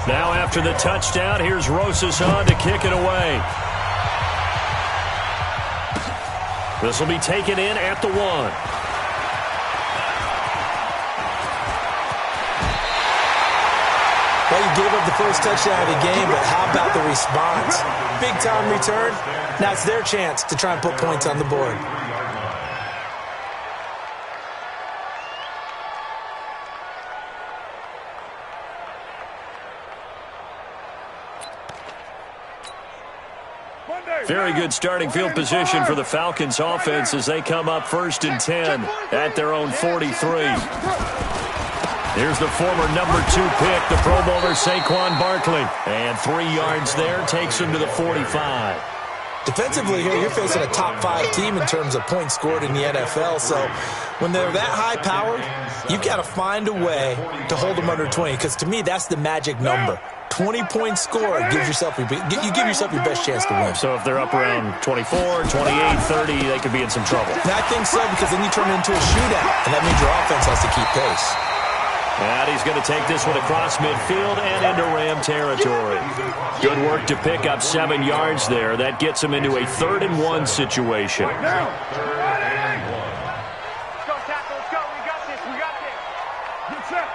Now after the touchdown, here's Rosas on to kick it away. This will be taken in at the 1. Well, you gave up the first touchdown of the game, but how about the response? Big-time return. Now it's their chance to try and put points on the board. Very good starting field position for the Falcons offense as they come up 1st and 10 at their own 43. Here's the former number 2 pick, the Pro Bowler Saquon Barkley. And 3 yards there takes him to the 45. Defensively here, you're facing a top 5 team in terms of points scored in the NFL. So when they're that high-powered, you've got to find a way to hold them under 20. Because to me, that's the magic number. 20 points scored gives yourself you give yourself your best chance to win. So if they're up around 24, 28, 30, they could be in some trouble. And I think so, because then you turn it into a shootout, and that means your offense has to keep pace. And he's going to take this one across midfield and into Ram territory. Good work to pick up 7 yards there. That gets him into a 3rd and 1 situation. Let's go, tackle. Let's go. We got this. We got this. Get set.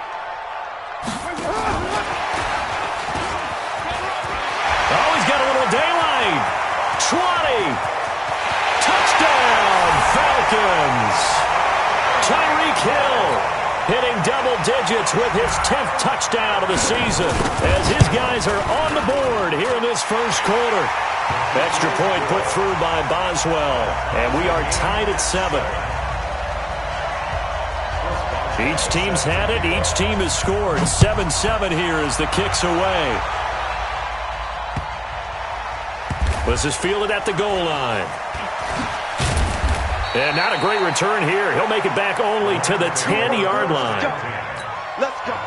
Oh, he's got a little daylight. 20. Touchdown, Falcons. Tyreek Hill hitting double digits with his 10th touchdown of the season as his guys are on the board here in this first quarter. Extra point put through by Boswell, and we are tied at 7. Each team's had it. Each team has scored. 7-7 here as the kick's away. This is fielded at the goal line. And not a great return here. He'll make it back only to the 10-yard line. Let's go.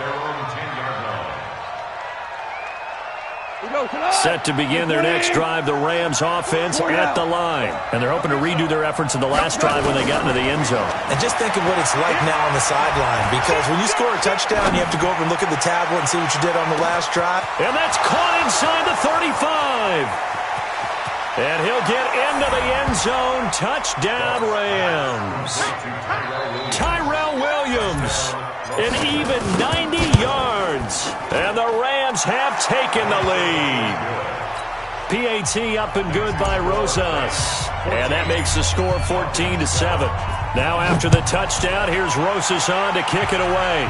Set to begin their next drive, the Rams offense at the line. And they're hoping to redo their efforts in the last drive when they got into the end zone. And just think of what it's like now on the sideline, because when you score a touchdown, you have to go over and look at the tablet and see what you did on the last drive. And that's caught inside the 35. And he'll get into the end zone. Touchdown, Rams. Tyrell Williams, an even 90 yards. And the Rams have taken the lead. PAT up and good by Rosas. And that makes the score 14-7. Now after the touchdown, here's Rosas on to kick it away.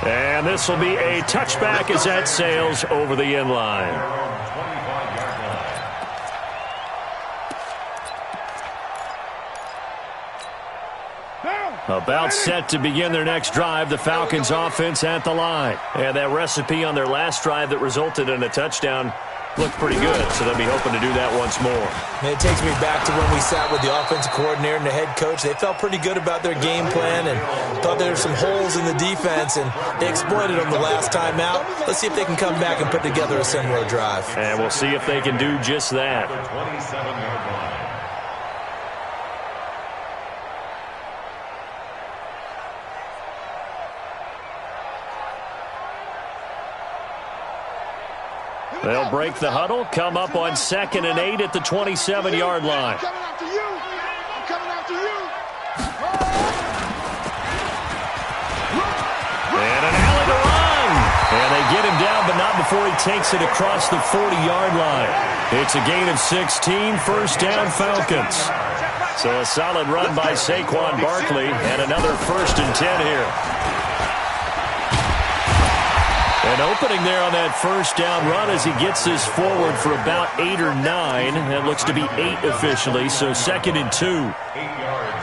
And this will be a touchback as that sails over the end line. About set to begin their next drive, the Falcons offense at the line. And that recipe on their last drive that resulted in a touchdown looked pretty good, so they'll be hoping to do that once more. And it takes me back to when we sat with the offensive coordinator and the head coach. They felt pretty good about their game plan and thought there were some holes in the defense, and they exploited them the last time out. Let's see if they can come back and put together a similar drive. And we'll see if they can do just that. They'll break the huddle, come up on 2nd and 8 at the 27-yard line. I'm coming after you. I'm coming after you. And an alley to run. And they get him down, but not before he takes it across the 40-yard line. It's a gain of 16, first down Falcons. So a solid run by Saquon Barkley, and another 1st and 10 here. An opening there on that first down run as he gets this forward for about 8 or 9. That looks to be 8 officially, so 2nd and 2.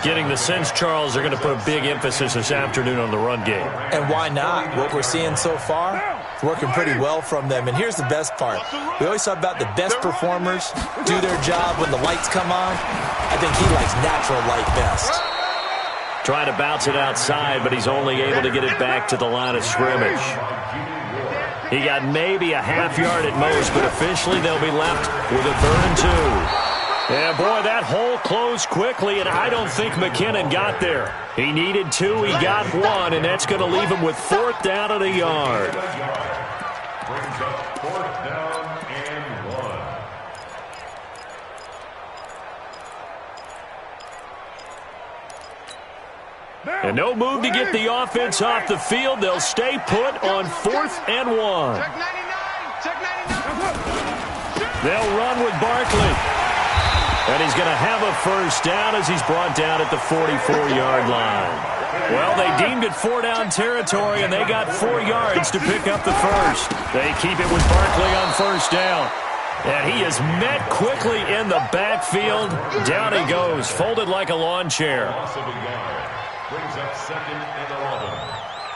Getting the sense, Charles, they're going to put a big emphasis this afternoon on the run game. And why not? What we're seeing so far, it's working pretty well from them. And here's the best part. We always talk about the best performers do their job when the lights come on. I think he likes natural light best. Trying to bounce it outside, but he's only able to get it back to the line of scrimmage. He got maybe a half yard at most, but officially they'll be left with a 3rd and 2. Yeah, boy, that hole closed quickly, and I don't think McKinnon got there. He needed 2, he got 1, and that's going to leave him with 4th down and a yard. Brings up 4th down and 1. And no move to get the offense off the field. They'll stay put on 4th and 1. Check 99. Check 99. They'll run with Barkley. And he's going to have a 1st down as he's brought down at the 44-yard line. Well, they deemed it 4-down territory, and they got 4 yards to pick up the 1st. They keep it with Barkley on 1st down. And he is met quickly in the backfield. Down he goes, folded like a lawn chair. Brings up 2nd and 11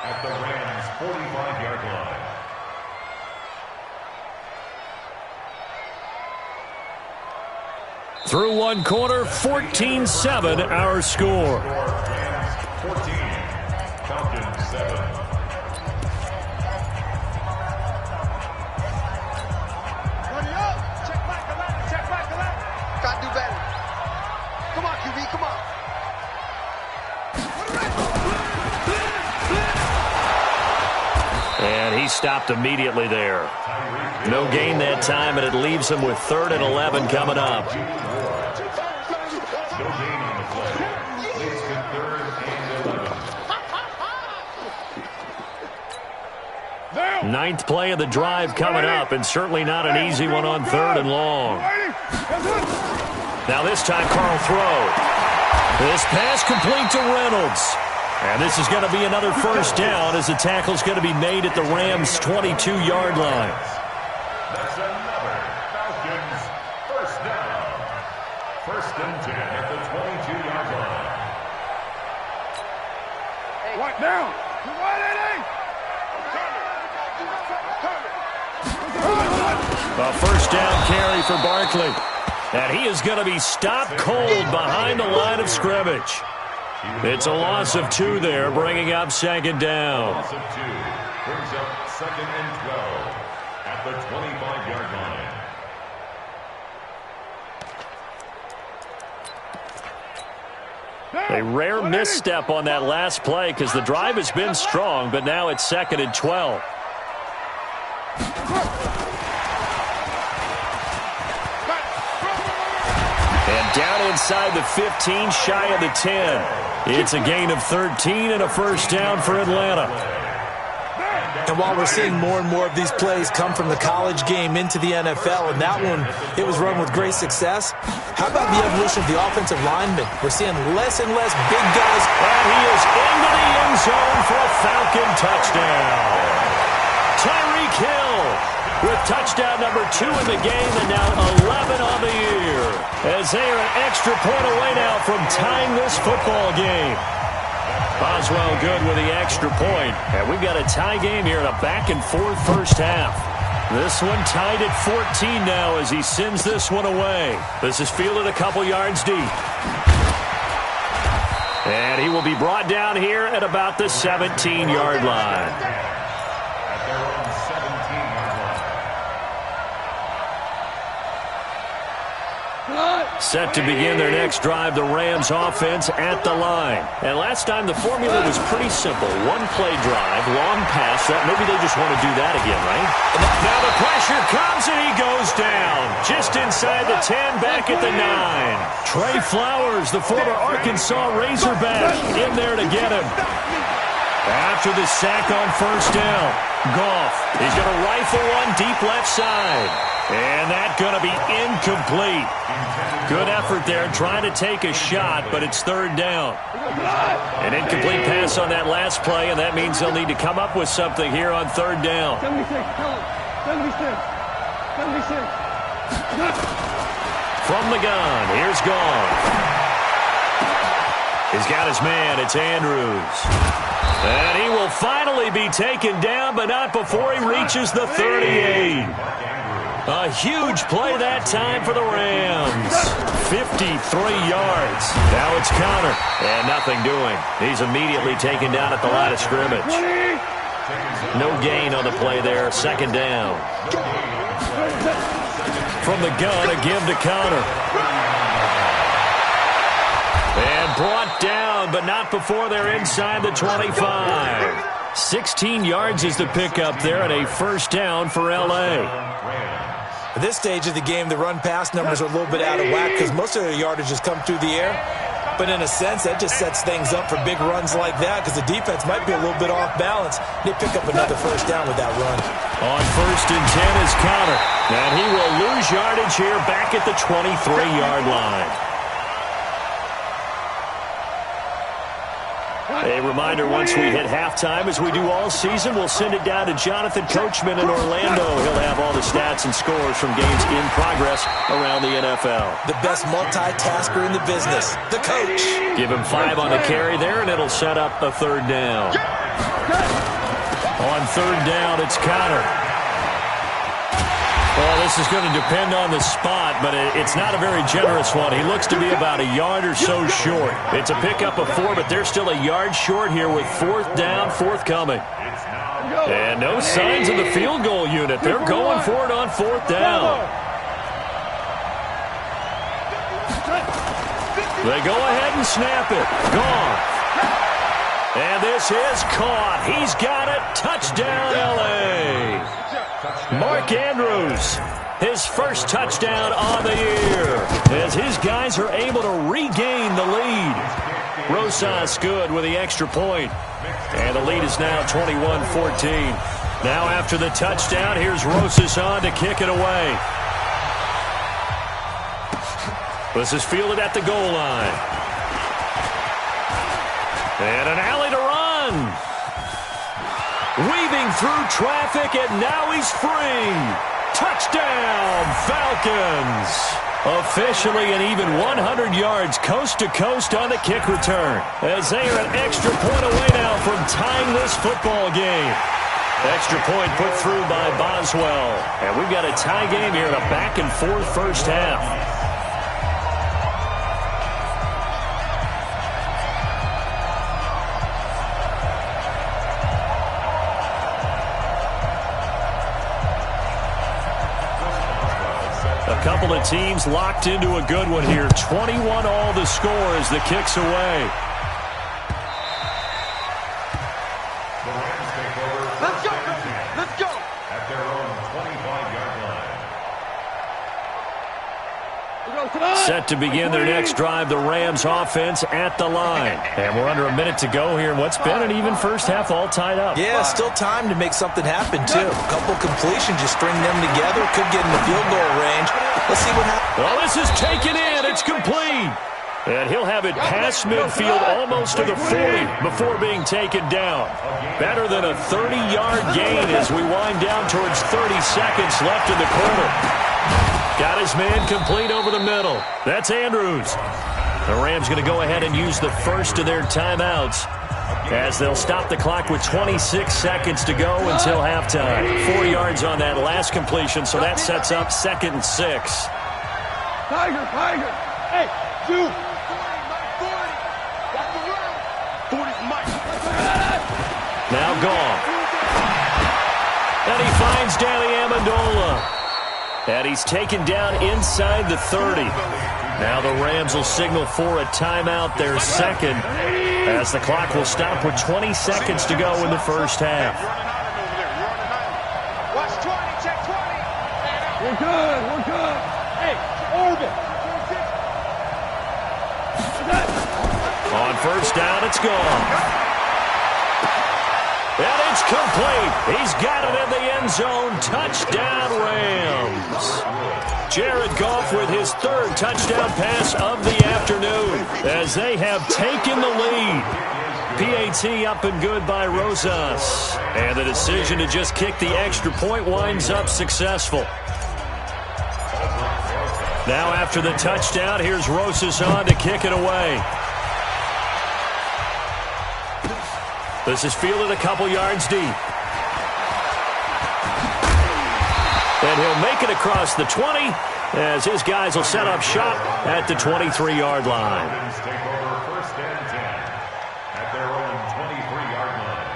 at the Rams' 45-yard line. Through one quarter, 14-7 our score. 14, Falcons 7. Check back 11. Check back 11. Got to do better. Come on, QB. Come on. And he stopped immediately there. No gain that time, and it leaves him with 3rd and 11 coming up. No gain on the play. Leads to 3rd and 11. 9th play of the drive coming up, and certainly not an easy one on 3rd and long. Now this time, Carl throw. This pass complete to Reynolds. And this is going to be another 1st down as the tackle's going to be made at the Rams' 22-yard line. That's another Falcons 1st down. 1st and 10 at the 22-yard line. What now? A 1st down carry for Barkley. And he is going to be stopped cold behind the line of scrimmage. It's a loss of 2 there, bringing up 2nd down. Loss of 2 brings up 2nd and 12 at the 25-yard line. A rare misstep on that last play because the drive has been strong, but now it's 2nd and 12. And down inside the 15, shy of the 10. It's a gain of 13 and a 1st down for Atlanta. And while we're seeing more and more of these plays come from the college game into the NFL, and that one, it was run with great success, how about the evolution of the offensive linemen? We're seeing less and less big guys. And he is into the end zone for a Falcon touchdown. Tyreek Hill with touchdown number 2 in the game, and now 11 on the year. As they are an extra point away now from tying this football game. Boswell good with the extra point. And we've got a tie game here in a back-and-forth 1st half. This one tied at 14 now as he sends this one away. This is fielded a couple yards deep. And he will be brought down here at about the 17-yard line. At their own 17-yard line. Set to begin their next drive, the Rams offense at the line. And last time the formula was pretty simple. 1-play drive, long pass. Maybe they just want to do that again, right? Now the pressure comes and he goes down. Just inside the 10, back at the 9. Trey Flowers, the former Arkansas Razorback, in there to get him. After the sack on 1st down, Goff is going to rifle one deep left side. And that's going to be incomplete. Good effort there trying to take a shot, but it's 3rd down. An incomplete pass on that last play, and that means they'll need to come up with something here on 3rd down. 76. From the gun, here's Goff. He's got his man, it's Andrews. And he will finally be taken down, but not before he reaches the 38. A huge play that time for the Rams. 53 yards. Now it's counter. And nothing doing. He's immediately taken down at the line of scrimmage. No gain on the play there. 2nd down. From the gun, a give to counter. brought down, but not before they're inside the 25. 16 yards is the pickup there, and a first down for L.A. At this stage of the game, the run-pass numbers are a little bit out of whack because most of their yardage has come through the air. But in a sense, that just sets things up for big runs like that because the defense might be a little bit off balance. They pick up another first down with that run. On 1st and 10 is Connor. And he will lose yardage here back at the 23-yard line. A reminder, once we hit halftime, as we do all season, we'll send it down to Jonathan Coachman in Orlando. He'll have all the stats and scores from games in progress around the NFL. The best multitasker in the business, the coach. Give him 5 on the carry there, and it'll set up a third down. On third down, it's Connor. Well, this is going to depend on the spot, but it's not a very generous one. He looks to be about a yard or so short. It's a pickup of 4, but they're still a yard short here with 4th down, forthcoming. And no signs of the field goal unit. They're going for it on 4th down. They go ahead and snap it. Gone. And this is caught. He's got it. Touchdown, L.A. Mark Andrews, his first touchdown on the year, as his guys are able to regain the lead. Rosas good with the extra point, and the lead is now 21-14. Now after the touchdown, here's Rosas on to kick it away. This is fielded at the goal line. And an alley to run. Weaving through traffic, and now he's free. Touchdown, Falcons. Officially an even 100 yards coast to coast on the kick return, as they are an extra point away now from tying this football game. Extra point put through by Boswell. And we've got a tie game here in a back-and-forth first half. A couple of teams locked into a good one here. 21 all the score as the kick's away. Let's go! Let's go! At their own 25-yard line. Set to begin their next drive, the Rams offense at the line. And we're under a minute to go here in what's been an even first half, all tied up. Yeah, still time to make something happen, too. A couple completions, just string them together. Could get in the field goal range. Let's see what happens. Well, this is taken in. It's complete. And he'll have it past midfield almost to the 40 before being taken down. Better than a 30-yard gain as we wind down towards 30 seconds left in the quarter. Got his man complete over the middle. That's Andrews. The Rams going to go ahead and use the first of their timeouts as they'll stop the clock with 26 seconds to go until halftime. 4 yards on that last completion, so that sets up 2nd and 6. Tiger! Hey, you! 40's Mike. Now gone. And he finds Danny Amendola. And he's taken down inside the 30. Now the Rams will signal for a timeout, their second, as the clock will stop with 20 seconds to go in the first half. Watch 20, check 20. We're good. Hey, orbit. On first down, it's gone. And it's complete. He's got it in the end zone. Touchdown, Rams. Jared Goff with his 3rd touchdown pass of the afternoon as they have taken the lead. PAT up and good by Rosas. And the decision to just kick the extra point winds up successful. Now after the touchdown, here's Rosas on to kick it away. This is fielded a couple yards deep. And he'll make it across the 20 as his guys will set up shop at the 23-yard line. Take over 1st and 10 at their own 23-yard line.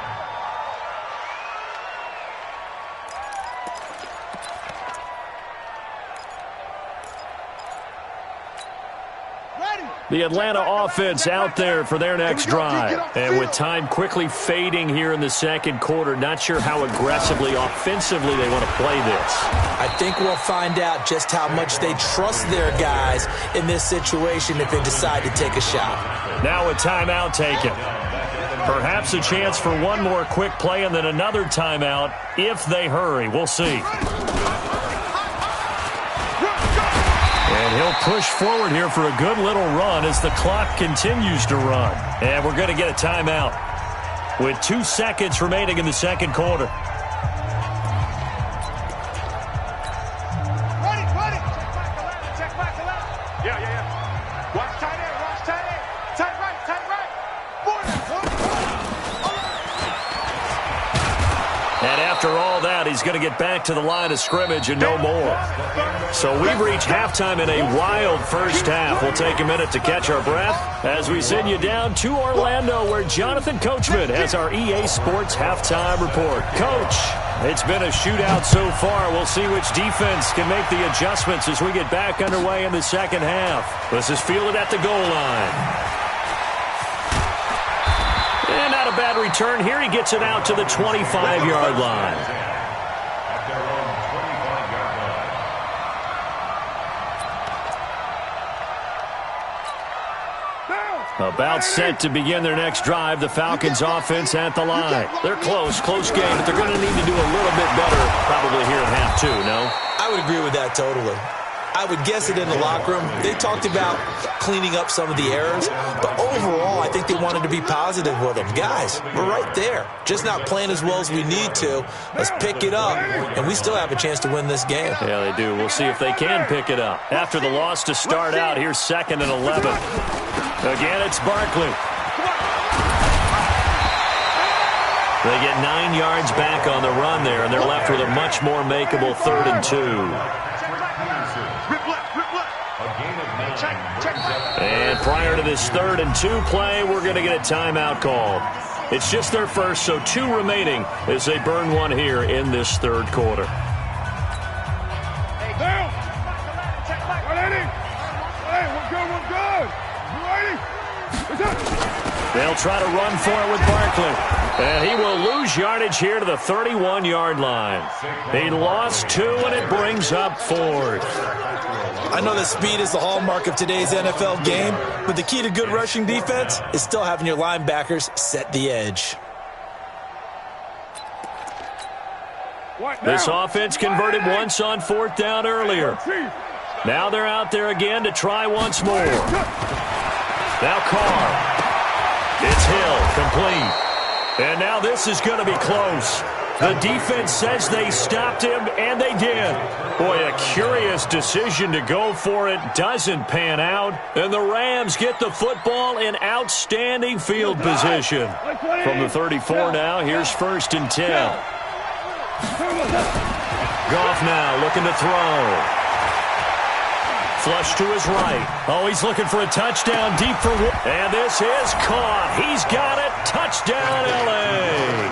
The Atlanta offense out there for their next drive. And with time quickly fading here in the second quarter, not sure how aggressively, offensively they want to play this. I think we'll find out just how much they trust their guys in this situation if they decide to take a shot. Now a timeout taken. Perhaps a chance for one more quick play and then another timeout if they hurry. We'll see. And he'll push forward here for a good little run as the clock continues to run. And we're going to get a timeout with 2 seconds remaining in the second quarter. Ready. Check back to left. Yeah. Watch tight end. Tight right. And after all that, he's going to get back to the line of scrimmage and no more. So we've reached halftime in a wild first half. We'll take a minute to catch our breath as we send you down to Orlando, where Jonathan Coachman has our EA Sports halftime report. Coach, it's been a shootout so far. We'll see which defense can make the adjustments as we get back underway in the second half. This is fielded at the goal line. And not a bad return here. He gets it out to the 25-yard line. About set to begin their next drive, the Falcons offense at the line. They're close game, but they're going to need to do a little bit better probably here at half two, no? I would agree with that totally. I would guess it in the locker room. They talked about cleaning up some of the errors, but overall, I think they wanted to be positive with them. Guys, we're right there. Just not playing as well as we need to. Let's pick it up, and we still have a chance to win this game. Yeah, they do. We'll see if they can pick it up. After the loss to start out, here's 2nd and 11. Again, it's Barkley. They get 9 yards back on the run there, and they're left with a much more makeable 3rd and 2. And prior to this 3rd and 2 play, we're going to get a timeout called. It's just their first, so 2 remaining as they burn one here in this 3rd quarter. Hey, down. Check back. We're good. They'll try to run for it with Barkley. And he will lose yardage here to the 31-yard line. He lost 2, and it brings up 4th. I know that speed is the hallmark of today's NFL game, but the key to good rushing defense is still having your linebackers set the edge. This offense converted once on 4th down earlier. Now they're out there again to try once more. Now Carr. It's Hill, complete. And now this is going to be close. The defense says they stopped him, and they did. Boy, a curious decision to go for it. Doesn't pan out. And the Rams get the football in outstanding field position. From the 34 now, here's 1st and 10. Goff now looking to throw. Flush to his right. Oh, he's looking for a touchdown deep for one. And this is caught. He's got it. Touchdown, L.A.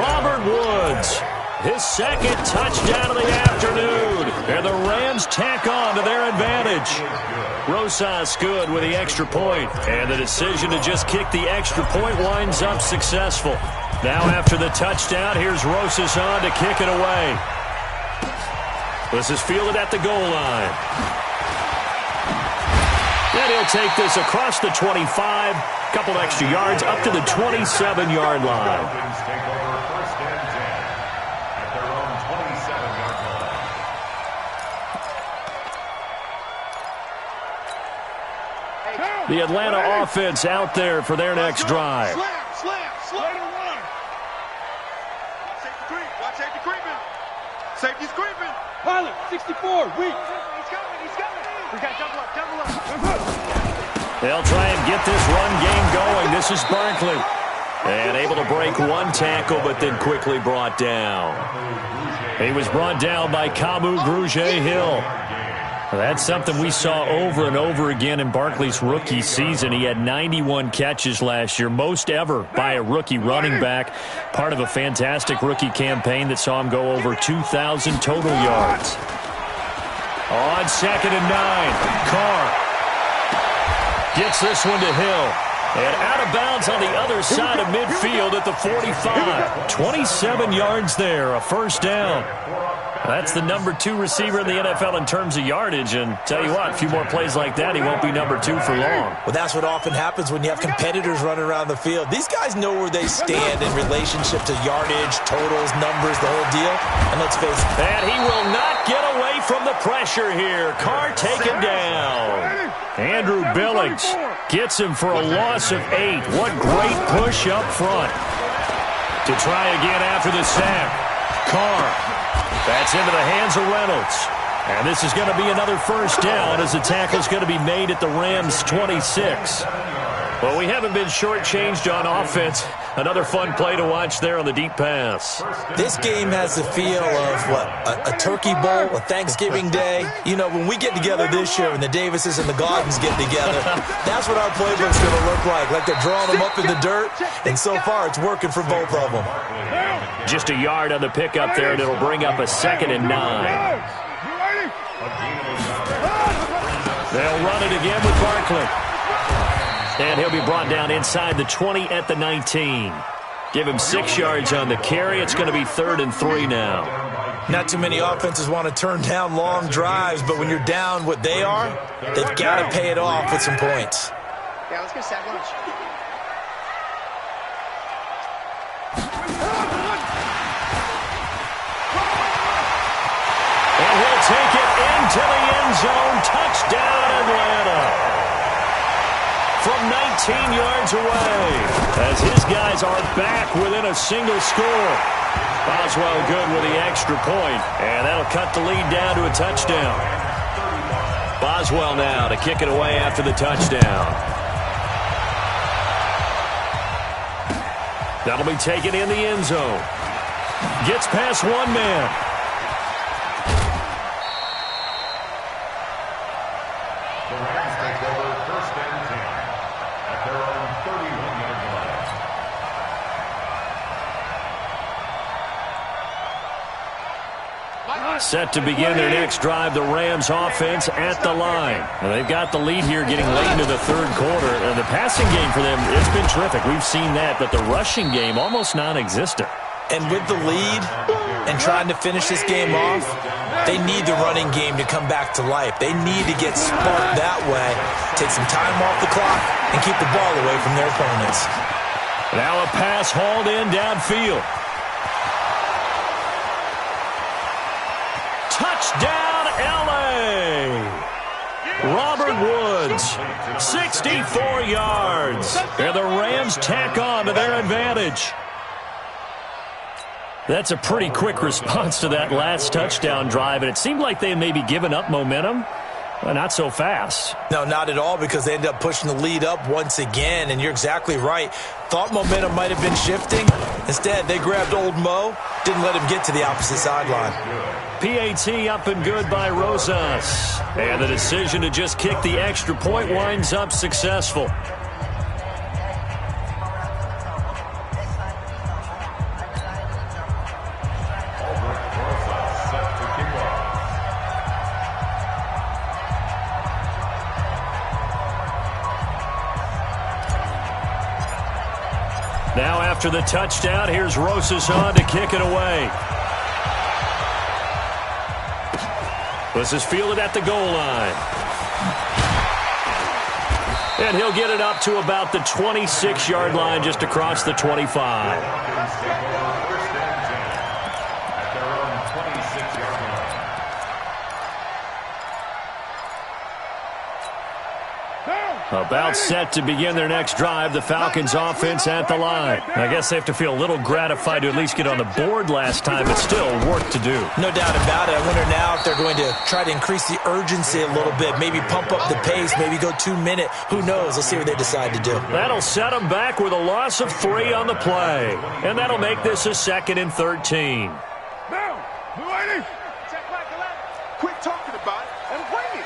Robert Woods, his 2nd touchdown of the afternoon. And the Rams tack on to their advantage. Rosas good with the extra point. And the decision to just kick the extra point winds up successful. Now after the touchdown, here's Rosas on to kick it away. This is fielded at the goal line. And he'll take this across the 25, couple extra yards, up to the 27-yard line. The Atlanta offense out there for their next drive. Slam. Watch safety creeping. Safety's creeping. Pilot, 64, weak. He's coming. We got double up. They'll try and get this run game going. This is Barkley. And able to break one tackle, but then quickly brought down. He was brought down by Kamu Grugier-Hill. That's something we saw over and over again in Barkley's rookie season. He had 91 catches last year, most ever by a rookie running back. Part of a fantastic rookie campaign that saw him go over 2,000 total yards. On 2nd and 9, Carr. Gets this one to Hill. And out of bounds on the other side of midfield at the 45. 27 yards there, a first down. That's the number 2 receiver in the NFL in terms of yardage. And tell you what, a few more plays like that, he won't be number 2 for long. Well, that's what often happens when you have competitors running around the field. These guys know where they stand in relationship to yardage, totals, numbers, the whole deal. And let's face it. And he will not get away from the pressure here. Carr taken down. Andrew Billings gets him for a loss of 8. What great push up front. To try again after the sack. Carr. That's into the hands of Reynolds. And this is going to be another first down as the tackle is going to be made at the Rams' 26. Well, we haven't been shortchanged on offense. Another fun play to watch there on the deep pass. This game has the feel of, what, a turkey bowl, a Thanksgiving day. You know, when we get together this year and the Davises and the Gardens get together, that's what our playbook's going to look like they're drawing them up in the dirt. And so far, it's working for both of them. Just a yard on the pickup there, and it'll bring up a 2nd and 9. They'll run it again with Barkley. And he'll be brought down inside the 20 at the 19. Give him 6 yards on the carry. It's going to be 3rd and 3 now. Not too many offenses want to turn down long drives, but when you're down what they are, they've got to pay it off with some points. Yeah, let's go sack lunch. And he'll take it into the end zone. Touchdown, Atlanta. From 19 yards away, as his guys are back within a single score. Boswell good with the extra point, and that'll cut the lead down to a touchdown. Boswell now to kick it away after the touchdown. That'll be taken in the end zone. Gets past one man. Set to begin their next drive, the Rams offense at the line. And they've got the lead here getting late into the 3rd quarter. And the passing game for them, it's been terrific. We've seen that, but the rushing game almost non-existent. And with the lead and trying to finish this game off, they need the running game to come back to life. They need to get sparked that way, take some time off the clock, and keep the ball away from their opponents. Now a pass hauled in downfield. Touchdown, L.A. Robert Woods, 64 yards. And the Rams tack on to their advantage. That's a pretty quick response to that last touchdown drive, and it seemed like they had maybe given up momentum. Well, not so fast. No, not at all, because they ended up pushing the lead up once again, and you're exactly right. Thought momentum might have been shifting. Instead, they grabbed old Mo, didn't let him get to the opposite sideline. PAT up and good by Rosas. And the decision to just kick the extra point winds up successful. Now after the touchdown, here's Rosas on to kick it away. This is fielded at the goal line. And he'll get it up to about the 26-yard line, just across the 25. About set to begin their next drive, the Falcons offense at the line. I guess they have to feel a little gratified to at least get on the board last time, but still work to do. No doubt about it. I wonder now if they're going to try to increase the urgency a little bit, maybe pump up the pace, maybe go 2 minute. Who knows? Let's see what they decide to do. That'll set them back with a loss of 3 on the play. And that'll make this a 2nd and 13. Now, lady. Check back 11. Quit talking about it and wing it.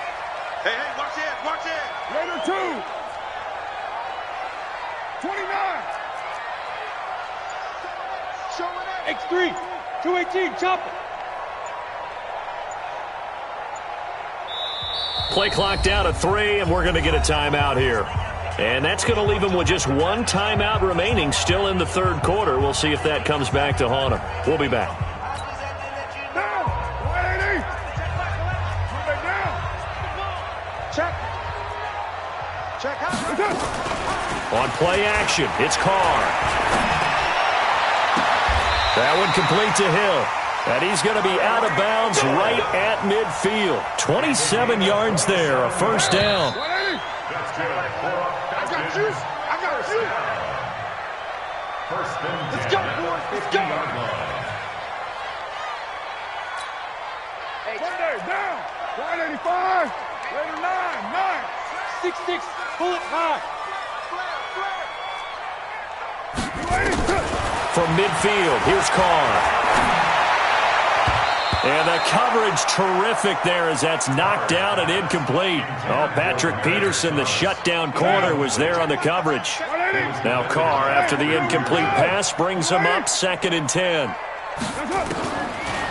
Hey, watch it, watch it. Later, 2. 29. X3, 218, chopper. Play clock down to 3, and we're going to get a timeout here. And that's going to leave them with just one timeout remaining still in the third quarter. We'll see if that comes back to haunt them. We'll be back. On play action, it's Carr. That one complete to Hill. And he's going to be out of bounds right at midfield. 27 yards there, a first down. First and 10. Let's go, boys. Let's go. Monday, down. 185. Later, 9. 6-6. Pull it high. From midfield, here's Carr. And the coverage terrific there as that's knocked down and incomplete. Oh, Patrick Peterson, the shutdown corner, was there on the coverage. Now Carr, after the incomplete pass, brings him up 2nd and 10.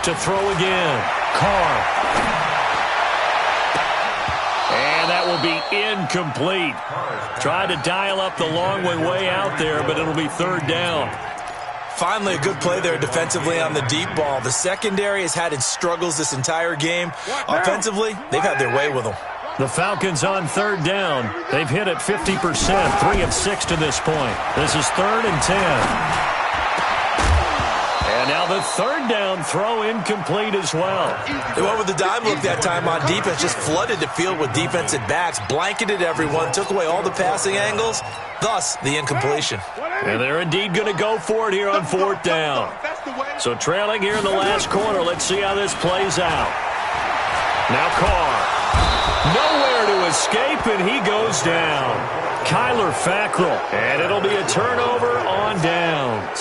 To throw again. Carr. And that will be incomplete. Tried to dial up the long way out there, but it'll be 3rd down. Finally, a good play there defensively on the deep ball. The secondary has had its struggles this entire game. Offensively, they've had their way with them. The Falcons on 3rd down. They've hit it 50%, 3 of 6 to this point. This is 3rd and 10. And now the 3rd down throw incomplete as well. They went with the dime look that time on defense, just flooded the field with defensive backs, blanketed everyone, took away all the passing angles, thus the incompletion. And they're indeed going to go for it here on 4th down. So trailing here in the last quarter, let's see how this plays out. Now Carr. Nowhere to escape, and he goes down. Kyler Fackrell, and it'll be a turnover on downs.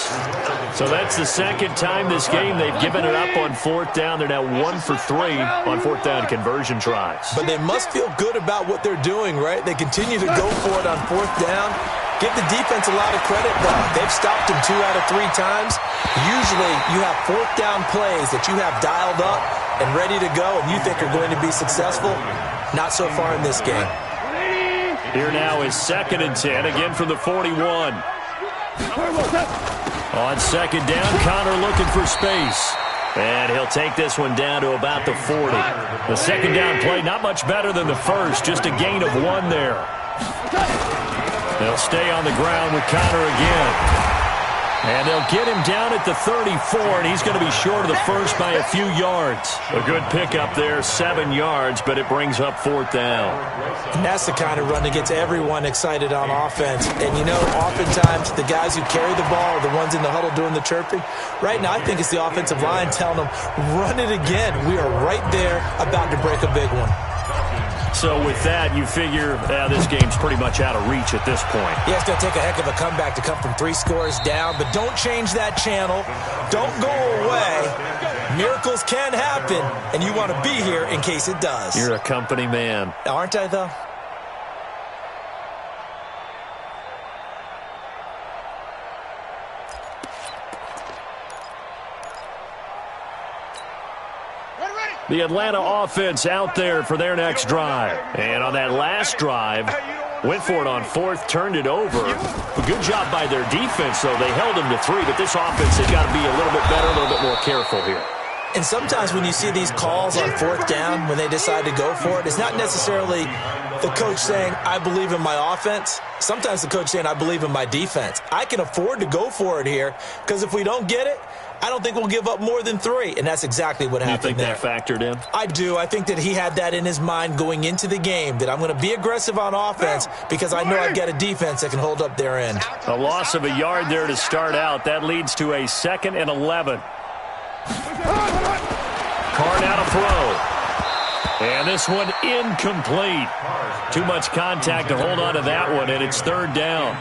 So that's the 2nd time this game they've given it up on 4th down. They're now 1 for 3 on 4th down conversion tries. But they must feel good about what they're doing, right? They continue to go for it on 4th down. Give the defense a lot of credit, though. They've stopped him 2 out of 3 times. Usually you have 4th down plays that you have dialed up and ready to go and you think are going to be successful. Not so far in this game. Here now is 2nd and 10, again from the 41. On 2nd down, Connor looking for space. And he'll take this one down to about the 40. The 2nd down play, not much better than the first, just a gain of 1 there. They'll stay on the ground with Connor again. And they'll get him down at the 34, and he's going to be short of the first by a few yards. A good pickup there, 7 yards, but it brings up 4th down. And that's the kind of run that gets everyone excited on offense. And, you know, oftentimes the guys who carry the ball are the ones in the huddle doing the chirping. Right now, I think it's the offensive line telling them, run it again. We are right there about to break a big one. So with that, you figure this game's pretty much out of reach at this point. Yeah, it's going to take a heck of a comeback to come from 3 scores down, but don't change that channel. Don't go away. Miracles can happen, and you want to be here in case it does. You're a company man. Aren't I, though? The Atlanta offense out there for their next drive. And on that last drive, went for it on 4th, turned it over. A good job by their defense, though. They held them to 3, but this offense has got to be a little bit better, a little bit more careful here. And sometimes when you see these calls on 4th down, when they decide to go for it, it's not necessarily the coach saying, I believe in my offense. Sometimes the coach saying, I believe in my defense. I can afford to go for it here, because if we don't get it, I don't think we'll give up more than 3, and that's exactly what happened there. You think that factored in? I do. I think that he had that in his mind going into the game, that I'm going to be aggressive on offense because I know I've got a defense that can hold up their end. A loss of a yard there to start out. That leads to a 2nd and 11. Carr now to throw. And this one incomplete. Too much contact to hold on to that one, and it's 3rd down.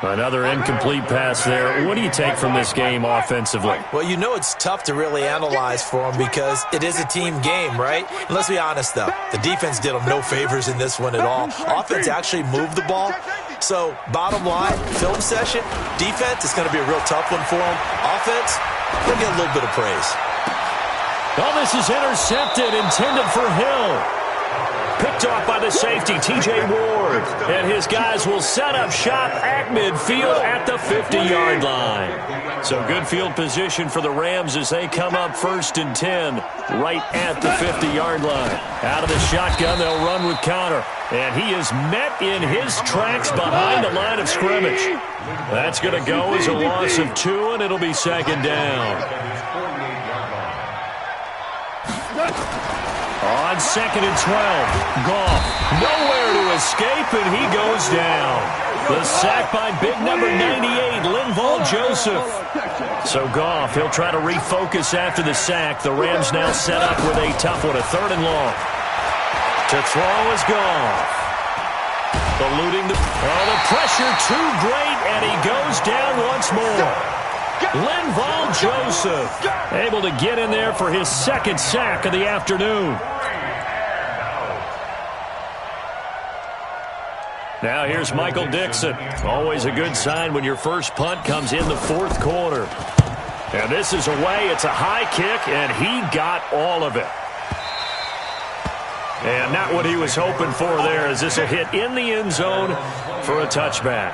Another incomplete pass there. What do you take from this game offensively? Well, you know it's tough to really analyze for them because it is a team game, right? And let's be honest, though. The defense did them no favors in this one at all. Offense actually moved the ball. So, bottom line, film session, defense is going to be a real tough one for them. Offense, we'll get a little bit of praise. Oh, this is intercepted, intended for Hill. Picked off by the safety, T.J. Ward. And his guys will set up shop at midfield at the 50-yard line. So good field position for the Rams as they come up 1st and 10 right at the 50-yard line. Out of the shotgun, they'll run with Connor. And he is met in his tracks behind the line of scrimmage. That's going to go as a loss of 2, and it'll be 2nd down. On 2nd and 12, Goff nowhere to escape, and he goes down. The sack by big number 98, Linval Joseph. So Goff, he'll try to refocus after the sack. The Rams now set up with a tough one, a 3rd and long. To throw is Goff. Eluding the pressure too great, and he goes down once more. Linval Joseph able to get in there for his 2nd sack of the afternoon. Now here's Michael Dixon. Always a good sign when your first punt comes in the 4th quarter. And this is away. It's a high kick, and he got all of it. And not what he was hoping for there, as this will hit in the end zone for a touchback.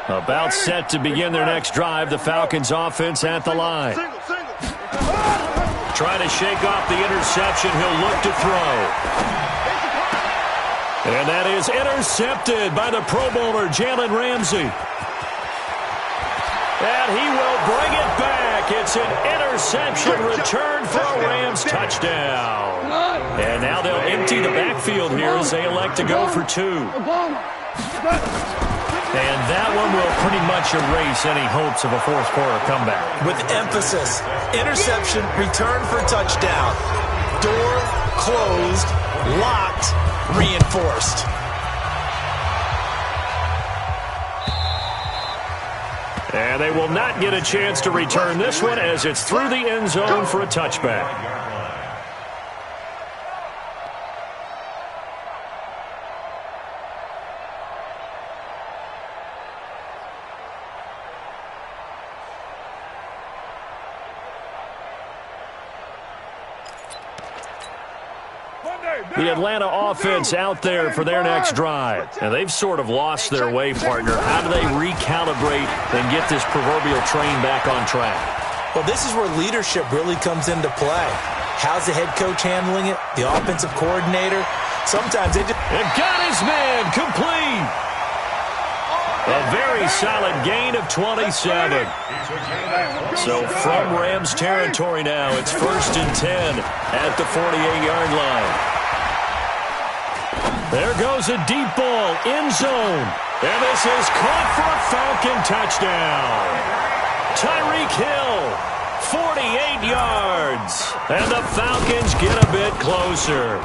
About set to begin their next drive, the Falcons offense at the line. Trying to shake off the interception, he'll look to throw. And that is intercepted by the Pro Bowler, Jalen Ramsey. And he will bring it back. It's an interception return for a Rams touchdown. And now they'll empty the backfield here as they elect to go for 2. And that one will pretty much erase any hopes of a 4th quarter comeback. With emphasis, interception, return for touchdown. Door closed, locked, reinforced. And they will not get a chance to return this one as it's through the end zone for a touchback. The Atlanta offense out there for their next drive. And they've sort of lost their way, partner. How do they recalibrate and get this proverbial train back on track? Well, this is where leadership really comes into play. How's the head coach handling it? The offensive coordinator? Sometimes they just... And got his man complete. A very solid gain of 27. So from Rams territory now, it's 1st and 10 at the 48-yard line. There goes a deep ball, end zone. And this is caught for a Falcon touchdown. Tyreek Hill, 48 yards. And the Falcons get a bit closer.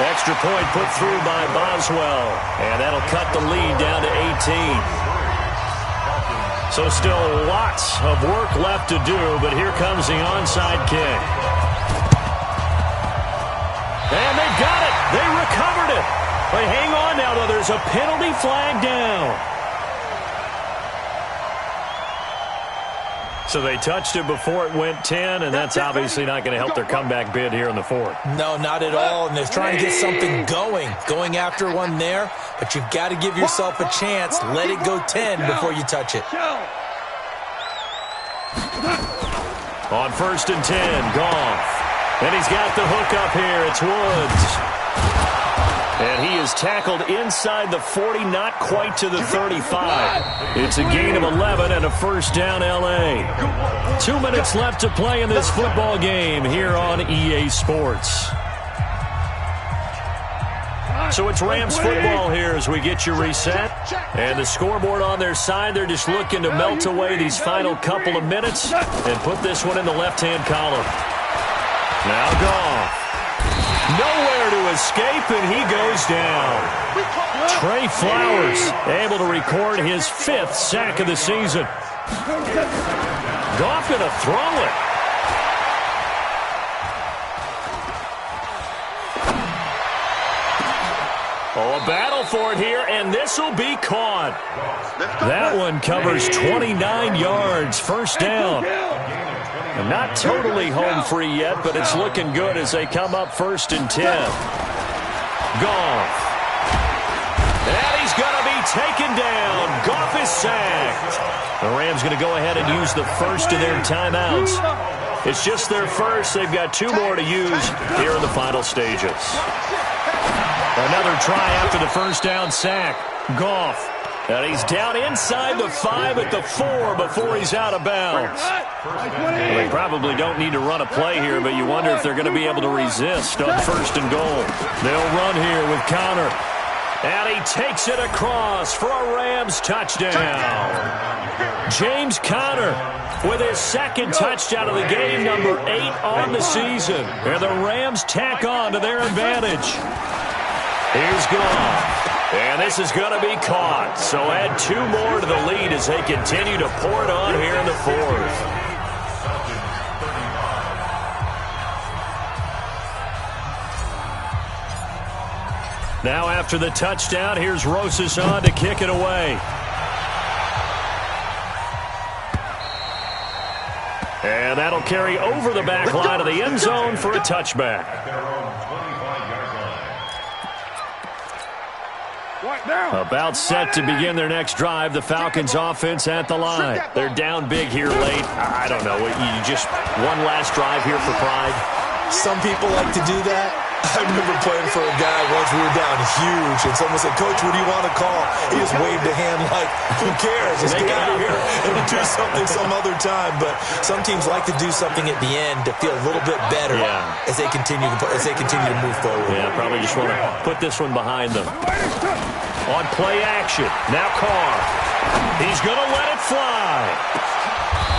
Extra point put through by Boswell. And that'll cut the lead down to 18. So still lots of work left to do, but here comes the onside kick. And they got it. They recovered it. But hang on now, though. There's a penalty flag down. So they touched it before it went 10, and that's obviously not going to help their comeback bid here in the 4th. No, not at all. And they're trying to get something going after one there. But you've got to give yourself a chance. Let it go 10 before you touch it. On 1st and 10, Goff. And he's got the hook up here. It's Woods. And he is tackled inside the 40, not quite to the 35. It's a gain of 11 and a 1st down, L.A. 2 minutes left to play in this football game here on EA Sports. So it's Rams football here as we get you reset. And the scoreboard on their side, they're just looking to melt away these final couple of minutes and put this one in the left-hand column. Now Goff. Nowhere to escape, and he goes down. Trey Flowers able to record his 5th sack of the season. Goff going to throw it. Oh, a battle for it here, and this will be caught. That one covers 29 yards, first down. And not totally home free yet, but it's looking good as they come up 1st and 10. Goff. And he's going to be taken down. Goff is sacked. The Rams going to go ahead and use the first of their timeouts. It's just their first. They've got 2 more to use here in the final stages. Another try after the first down sack. Goff. And he's down inside the 5 at the 4 before he's out of bounds. Well, they probably don't need to run a play here, but you wonder if they're going to be able to resist on 1st and goal. They'll run here with Conner. And he takes it across for a Rams touchdown. James Conner with his 2nd touchdown of the game, number 8 on the season. And the Rams tack on to their advantage. Here's Goff. And this is going to be caught. So add 2 more to the lead as they continue to pour it on here in the 4th. Now after the touchdown, here's Rosas on to kick it away. And that'll carry over the back line of the end zone for a touchback. About set to begin their next drive. The Falcons offense at the line. They're down big here late. I don't know. You just one last drive here for pride. Some people like to do that. I remember playing for a guy once. We were down huge, and someone said, "Coach, what do you want to call?" He just waved a hand like, "Who cares? Just get out of here and do something some other time." But some teams like to do something at the end to feel a little bit better as they continue to move forward. Yeah, probably just want to put this one behind them. On play action, now Carr. He's going to let it fly.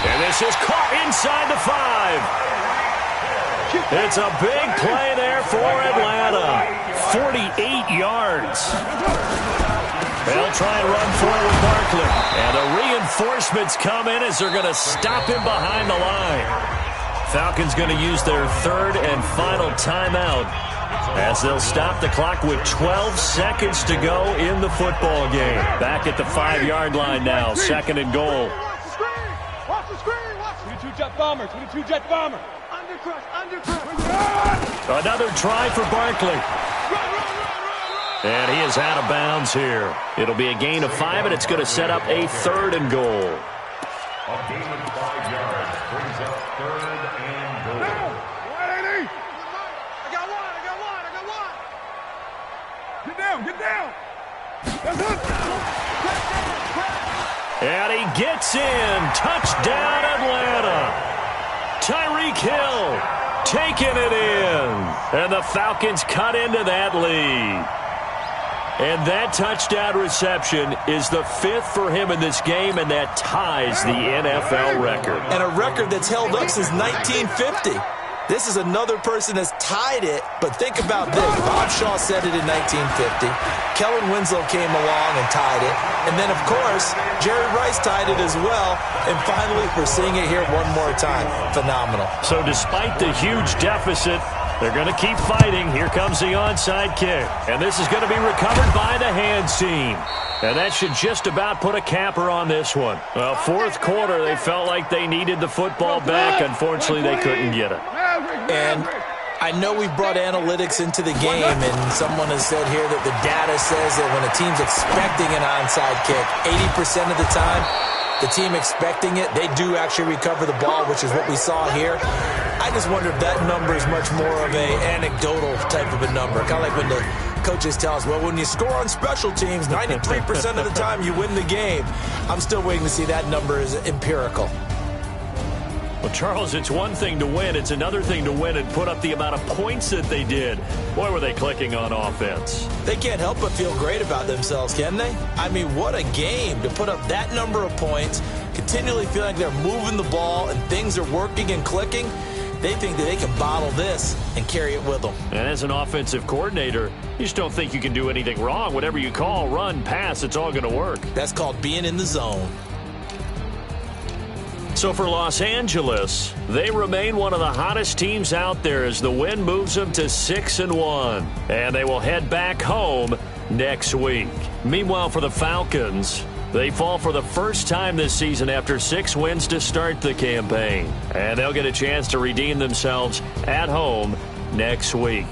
And this is caught inside the 5. It's a big play there for Atlanta. 48 yards. They'll try and run forward with Barkley. And the reinforcements come in as they're going to stop him behind the line. Falcons going to use their 3rd and final timeout as they'll stop the clock with 12 seconds to go in the football game. Back at the 5-yard line now, 2nd and goal. Watch the screen. 22 jet bomber. 22 jet bomber. Another try for Barkley. And he is out of bounds here. It'll be a gain of 5, and it's going to set up a 3rd and goal. A gain of 5 yards brings up 3rd and goal. I got one. Get down. And he gets in. Touchdown, Atlanta. Tyreek Hill taking it in. And the Falcons cut into that lead. And that touchdown reception is the 5th for him in this game, and that ties the NFL record. And a record that's held up since 1950. This is another person that's tied it, but think about this. Bob Shaw said it in 1950. Kellen Winslow came along and tied it. And then, of course, Jerry Rice tied it as well. And finally, we're seeing it here one more time. Phenomenal. So despite the huge deficit, they're going to keep fighting. Here comes the onside kick. And this is going to be recovered by the hands team. And that should just about put a capper on this one. Well, 4th quarter, they felt like they needed the football back. Unfortunately, they couldn't get it. And I know we brought analytics into the game, and someone has said here that the data says that when a team's expecting an onside kick, 80% of the time, the team expecting it, they do actually recover the ball, which is what we saw here. I just wonder if that number is much more of a anecdotal type of a number. Kind of like when the coaches tell us, well, when you score on special teams, 93% of the time you win the game. I'm still waiting to see that number is empirical. Well, Charles, it's one thing to win. It's another thing to win and put up the amount of points that they did. Boy, were they clicking on offense. They can't help but feel great about themselves, can they? I mean, what a game to put up that number of points, continually feel like they're moving the ball and things are working and clicking. They think that they can bottle this and carry it with them. And as an offensive coordinator, you just don't think you can do anything wrong. Whatever you call, run, pass, it's all going to work. That's called being in the zone. So for Los Angeles, they remain one of the hottest teams out there as the win moves them to 6-1. And they will head back home next week. Meanwhile, for the Falcons, they fall for the first time this season after 6 wins to start the campaign. And they'll get a chance to redeem themselves at home next week.